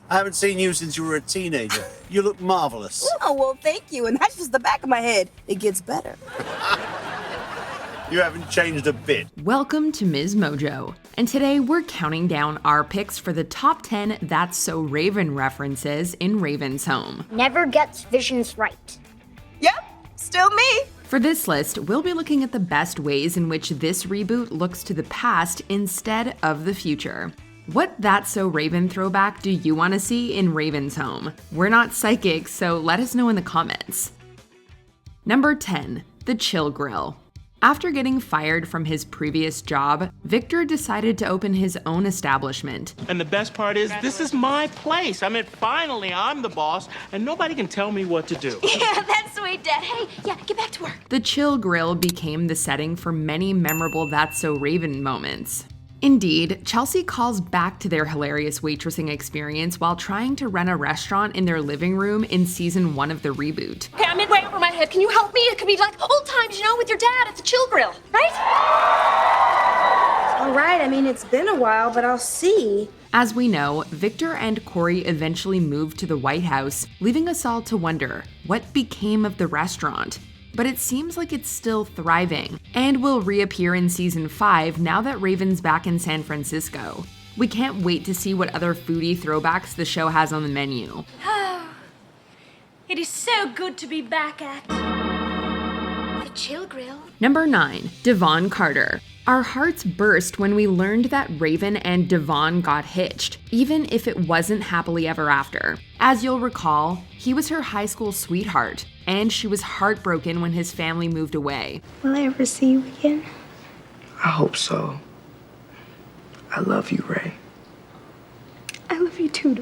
I haven't seen you since you were a teenager. You look marvelous. Oh, well, thank you. And that's just the back of my head. It gets better. You haven't changed a bit. Welcome to MsMojo, and today we're counting down our picks for the top 10 That's So Raven references in Raven's home. Never gets visions right. Yep, still me. For this list, we'll be looking at the best ways in which this reboot looks to the past instead of the future. What That's So Raven throwback do you want to see in Raven's home? We're not psychics, so let us know in the comments. Number 10, the Chill Grill. After getting fired from his previous job, Victor decided to open his own establishment. And the best part is, this is my place. I mean, finally, I'm the boss, and nobody can tell me what to do. Yeah, that's sweet, Dad. Hey, yeah, get back to work. The Chill Grill became the setting for many memorable That's So Raven moments. Indeed, Chelsea calls back to their hilarious waitressing experience while trying to run a restaurant in their living room in season 1 of the reboot. Okay, I'm in way over my head. Can you help me? It could be like old times, with your dad at the Chill Grill, right? All right, I mean, it's been a while, but I'll see. As we know, Victor and Corey eventually moved to the White House, leaving us all to wonder, what became of the restaurant? But it seems like it's still thriving, and will reappear in season 5 now that Raven's back in San Francisco. We can't wait to see what other foodie throwbacks the show has on the menu. It is so good to be back at the Chill Grill. Number 9, Devon Carter. Our hearts burst when we learned that Raven and Devon got hitched, even if it wasn't happily ever after. As you'll recall, he was her high school sweetheart, and she was heartbroken when his family moved away. Will I ever see you again? I hope so. I love you, Ray. I love you too.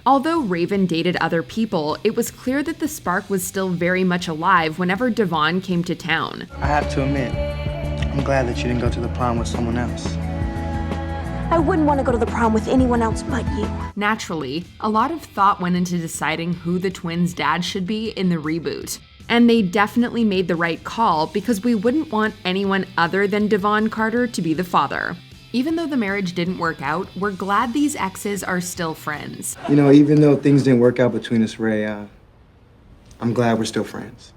Although Raven dated other people, it was clear that the spark was still very much alive whenever Devon came to town. I have to admit, I'm glad that you didn't go to the prom with someone else. I wouldn't want to go to the prom with anyone else but you. Naturally, a lot of thought went into deciding who the twins' dad should be in the reboot. And they definitely made the right call because we wouldn't want anyone other than Devon Carter to be the father. Even though the marriage didn't work out, we're glad these exes are still friends. Even though things didn't work out between us, Ray, I'm glad we're still friends.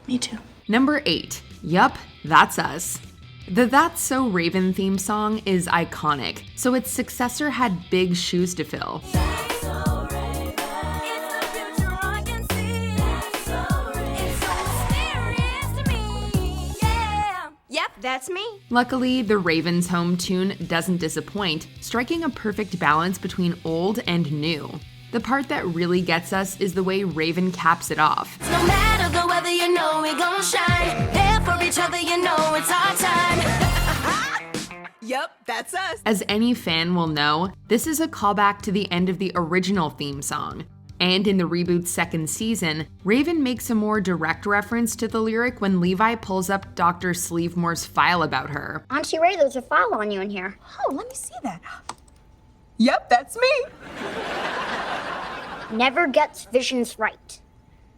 Me too. Number 8. Yup, that's us. The That's So Raven theme song is iconic, so its successor had big shoes to fill. Yep, that's me. Luckily, the Raven's home tune doesn't disappoint, striking a perfect balance between old and new. The part that really gets us is the way Raven caps it off. No matter the weather, we gon' shine. There for each other, it's our time. Yep, that's us. As any fan will know, this is a callback to the end of the original theme song. And in the reboot's second season, Raven makes a more direct reference to the lyric when Levi pulls up Dr. Sleevemore's file about her. Auntie Ray, there's a file on you in here. Oh, let me see that. Yep, that's me. Never gets visions right.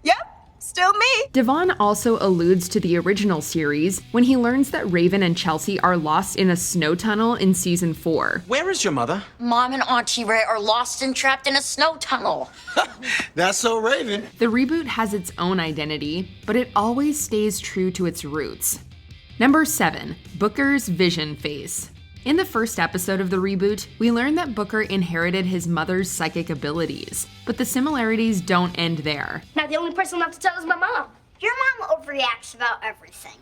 Yep, still me. Devon also alludes to the original series when he learns that Raven and Chelsea are lost in a snow tunnel in season 4. Where is your mother? Mom and Auntie Ray are lost and trapped in a snow tunnel. That's so Raven. The reboot has its own identity, but it always stays true to its roots. Number 7, Booker's vision face. In the first episode of the reboot, we learn that Booker inherited his mother's psychic abilities, but the similarities don't end there. Now the only person left to tell is my mom. Your mom overreacts about everything.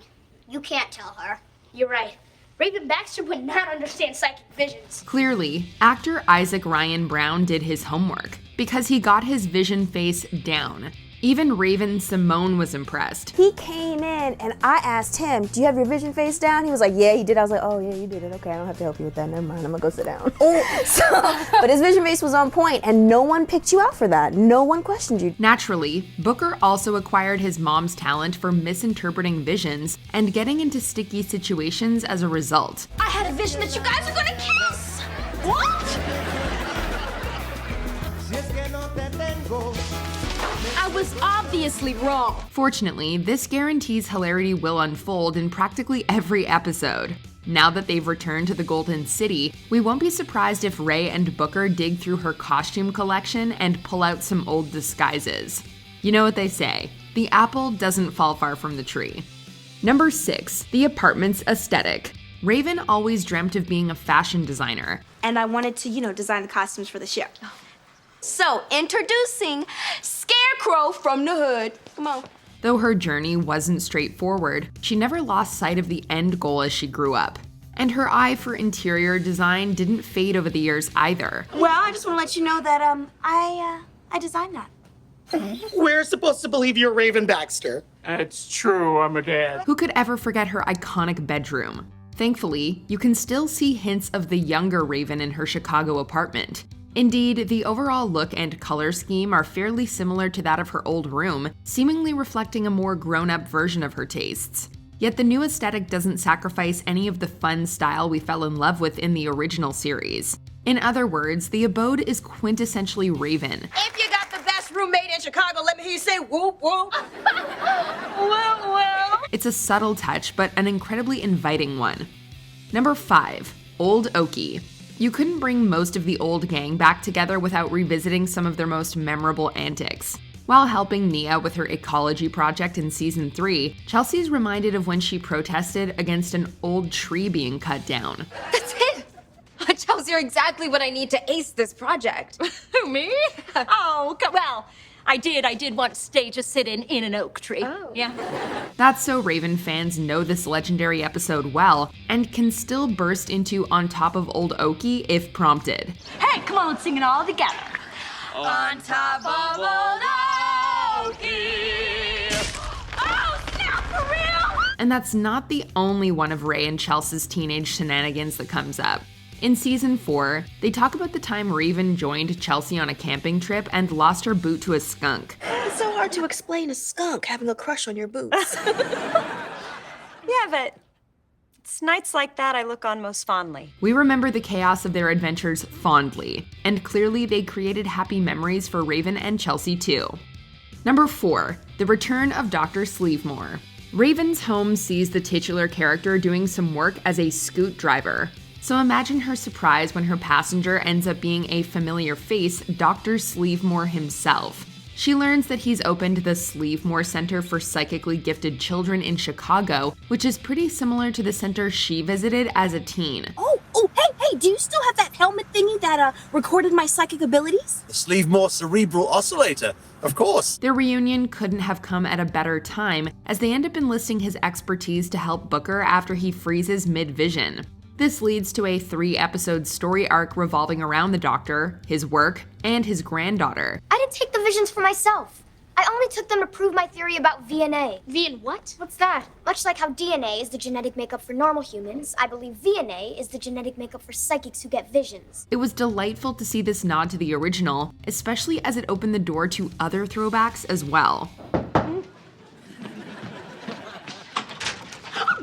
You can't tell her. You're right. Raven Baxter would not understand psychic visions. Clearly, actor Isaac Ryan Brown did his homework, because he got his vision face down. Even Raven Simone was impressed. He came in and I asked him, do you have your vision face down? He was like, yeah, he did. I was like, oh yeah, you did it. Okay, I don't have to help you with that. Never mind, I'm gonna go sit down. But his vision face was on point and no one picked you out for that. No one questioned you. Naturally, Booker also acquired his mom's talent for misinterpreting visions and getting into sticky situations as a result. I had a vision that you guys are gonna kiss. What? I was obviously wrong. Fortunately, this guarantees hilarity will unfold in practically every episode. Now that they've returned to the Golden City, we won't be surprised if Ray and Booker dig through her costume collection and pull out some old disguises. You know what they say, the apple doesn't fall far from the tree. Number 6, the apartment's aesthetic. Raven always dreamt of being a fashion designer. And I wanted to, design the costumes for the show. So, introducing Scarecrow from the Hood. Come on. Though her journey wasn't straightforward, she never lost sight of the end goal as she grew up. And her eye for interior design didn't fade over the years either. Well, I just want to let you know that, I designed that. We're supposed to believe you're Raven Baxter. It's true, I'm a dad. Who could ever forget her iconic bedroom? Thankfully, you can still see hints of the younger Raven in her Chicago apartment. Indeed, the overall look and color scheme are fairly similar to that of her old room, seemingly reflecting a more grown-up version of her tastes. Yet the new aesthetic doesn't sacrifice any of the fun style we fell in love with in the original series. In other words, the abode is quintessentially Raven. If you got the best roommate in Chicago, let me hear you say whoop whoop. Well. It's a subtle touch, but an incredibly inviting one. Number 5, Old Oaky. You couldn't bring most of the old gang back together without revisiting some of their most memorable antics. While helping Nia with her ecology project in season 3, Chelsea's reminded of when she protested against an old tree being cut down. That's it! Chelsea, you're exactly what I need to ace this project. Who, me? Oh, well, I did once stage a sit-in in an oak tree. Oh. Yeah. That's so Raven fans know this legendary episode well and can still burst into On Top of Old Oaky if prompted. Hey, come on, let's sing it all together. On top of old Oaky. Oh, snap, for real? And that's not the only one of Ray and Chelsea's teenage shenanigans that comes up. In season 4, they talk about the time Raven joined Chelsea on a camping trip and lost her boot to a skunk. It's so hard to explain a skunk having a crush on your boots. Yeah, but it's nights like that I look on most fondly. We remember the chaos of their adventures fondly, and clearly they created happy memories for Raven and Chelsea too. Number 4, the return of Dr. Sleevemore. Raven's home sees the titular character doing some work as a scoot driver. So imagine her surprise when her passenger ends up being a familiar face, Dr. Sleevemore himself. She learns that he's opened the Sleevemore Center for Psychically Gifted Children in Chicago, which is pretty similar to the center she visited as a teen. Oh, hey, do you still have that helmet thingy that recorded my psychic abilities? The Sleevemore Cerebral Oscillator, of course. Their reunion couldn't have come at a better time, as they end up enlisting his expertise to help Booker after he freezes mid-vision. This leads to a 3-episode story arc revolving around the Doctor, his work, and his granddaughter. I didn't take the visions for myself. I only took them to prove my theory about VNA. VN what? What's that? Much like how DNA is the genetic makeup for normal humans, I believe VNA is the genetic makeup for psychics who get visions. It was delightful to see this nod to the original, especially as it opened the door to other throwbacks as well. Oh,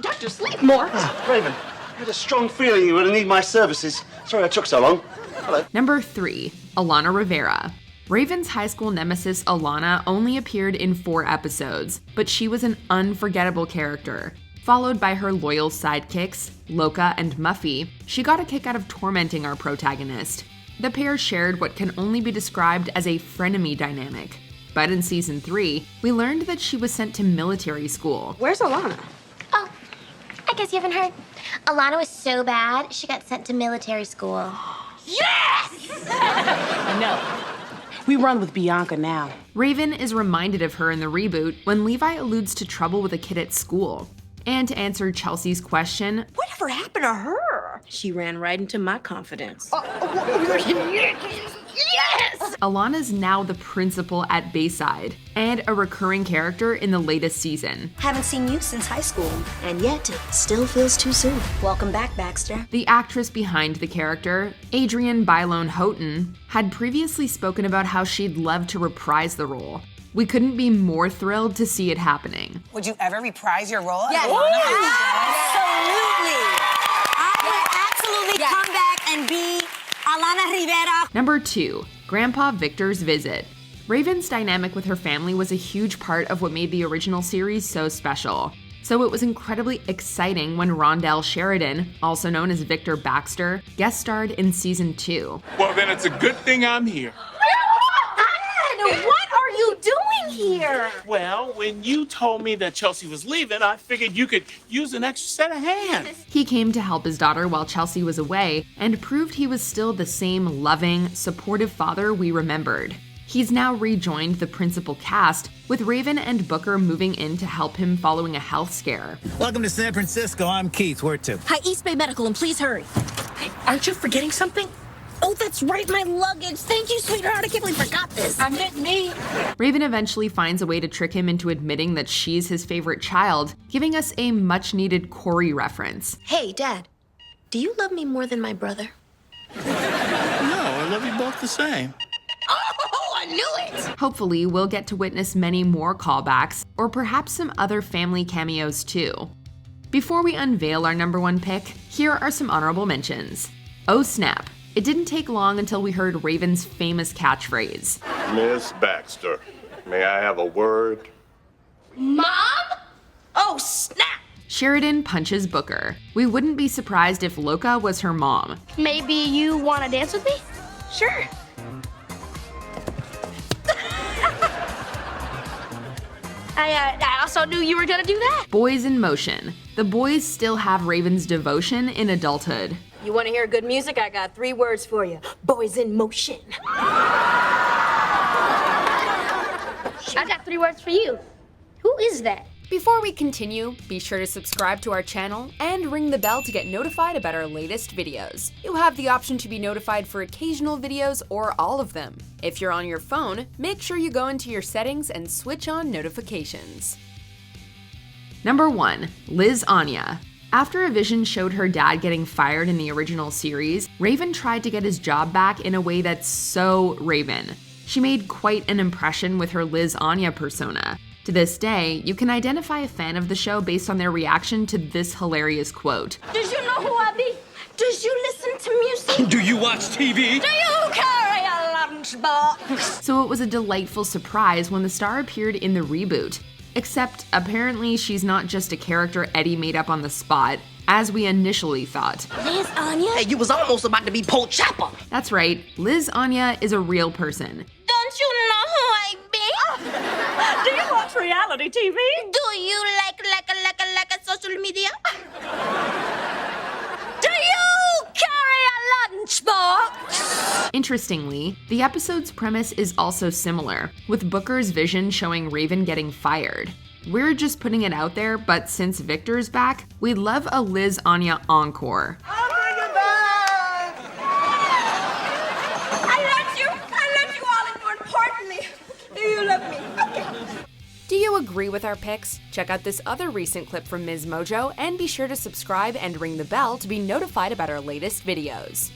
Dr. Sleepmore! Raven, I had a strong feeling you were going to need my services. Sorry I took so long. Hello. Number 3, Alana Rivera. Raven's high school nemesis Alana only appeared in 4 episodes, but she was an unforgettable character. Followed by her loyal sidekicks, Loka and Muffy, she got a kick out of tormenting our protagonist. The pair shared what can only be described as a frenemy dynamic. But in season 3, we learned that she was sent to military school. Where's Alana? Oh, I guess you haven't heard. Alana was so bad, she got sent to military school. Yes! I know. We run with Bianca now. Raven is reminded of her in the reboot when Levi alludes to trouble with a kid at school. And to answer Chelsea's question, whatever happened to her? She ran right into my confidence. Yes! Alana's now the principal at Bayside, and a recurring character in the latest season. Haven't seen you since high school, and yet it still feels too soon. Welcome back, Baxter. The actress behind the character, Adrienne Bailon Houghton, had previously spoken about how she'd love to reprise the role. We couldn't be more thrilled to see it happening. Would you ever reprise your role? Yes. Absolutely. I would absolutely come back and be Alana Rivera. Number 2, Grandpa Victor's visit. Raven's dynamic with her family was a huge part of what made the original series so special. So it was incredibly exciting when Rondell Sheridan, also known as Victor Baxter, guest starred in season 2. Well, then it's a good thing I'm here. What are you doing here? Well, when you told me that Chelsea was leaving, I figured you could use an extra set of hands. He came to help his daughter while Chelsea was away and proved he was still the same loving, supportive father we remembered. He's now rejoined the principal cast, with Raven and Booker moving in to help him following a health scare. Welcome to San Francisco. I'm Keith. Where to? Hi, East Bay Medical, and please hurry. Hey, aren't you forgetting something? Oh, that's right, my luggage. Thank you, sweetheart. I can't believe I forgot this. I meant me. Raven eventually finds a way to trick him into admitting that she's his favorite child, giving us a much-needed Corey reference. Hey, Dad, do you love me more than my brother? No, I love you both the same. Oh, I knew it! Hopefully, we'll get to witness many more callbacks, or perhaps some other family cameos too. Before we unveil our number 1 pick, here are some honorable mentions. Oh snap! It didn't take long until we heard Raven's famous catchphrase. Miss Baxter, may I have a word? Mom? Oh, snap! Sheridan punches Booker. We wouldn't be surprised if Loka was her mom. Maybe you want to dance with me? Sure. I also knew you were gonna do that. Boys in motion. The boys still have Raven's devotion in adulthood. You want to hear good music? I got 3 words for you. Boys in motion. I got 3 words for you. Who is that? Before we continue, be sure to subscribe to our channel and ring the bell to get notified about our latest videos. You have the option to be notified for occasional videos or all of them. If you're on your phone, make sure you go into your settings and switch on notifications. Number 1. Liz Anya. After a vision showed her dad getting fired in the original series, Raven tried to get his job back in a way that's so Raven. She made quite an impression with her Liz Anya persona. To this day, you can identify a fan of the show based on their reaction to this hilarious quote. Does you know who I be? Does you listen to music? Do you watch TV? Do you carry a lunchbox? So it was a delightful surprise when the star appeared in the reboot. Except, apparently she's not just a character Eddie made up on the spot, as we initially thought. Liz Anya? Hey, you was almost about to be Pope Chopper. That's right, Liz Anya is a real person. Don't you know who I be? Do you watch reality TV? Do you like social media? Do you carry a lunchbox? Interestingly, the episode's premise is also similar, with Booker's vision showing Raven getting fired. We're just putting it out there, but since Victor's back, we'd love a Liz Anya encore. I'll bring it back! I love you all, and more importantly, do you love me? Do you agree with our picks? Check out this other recent clip from MsMojo and be sure to subscribe and ring the bell to be notified about our latest videos.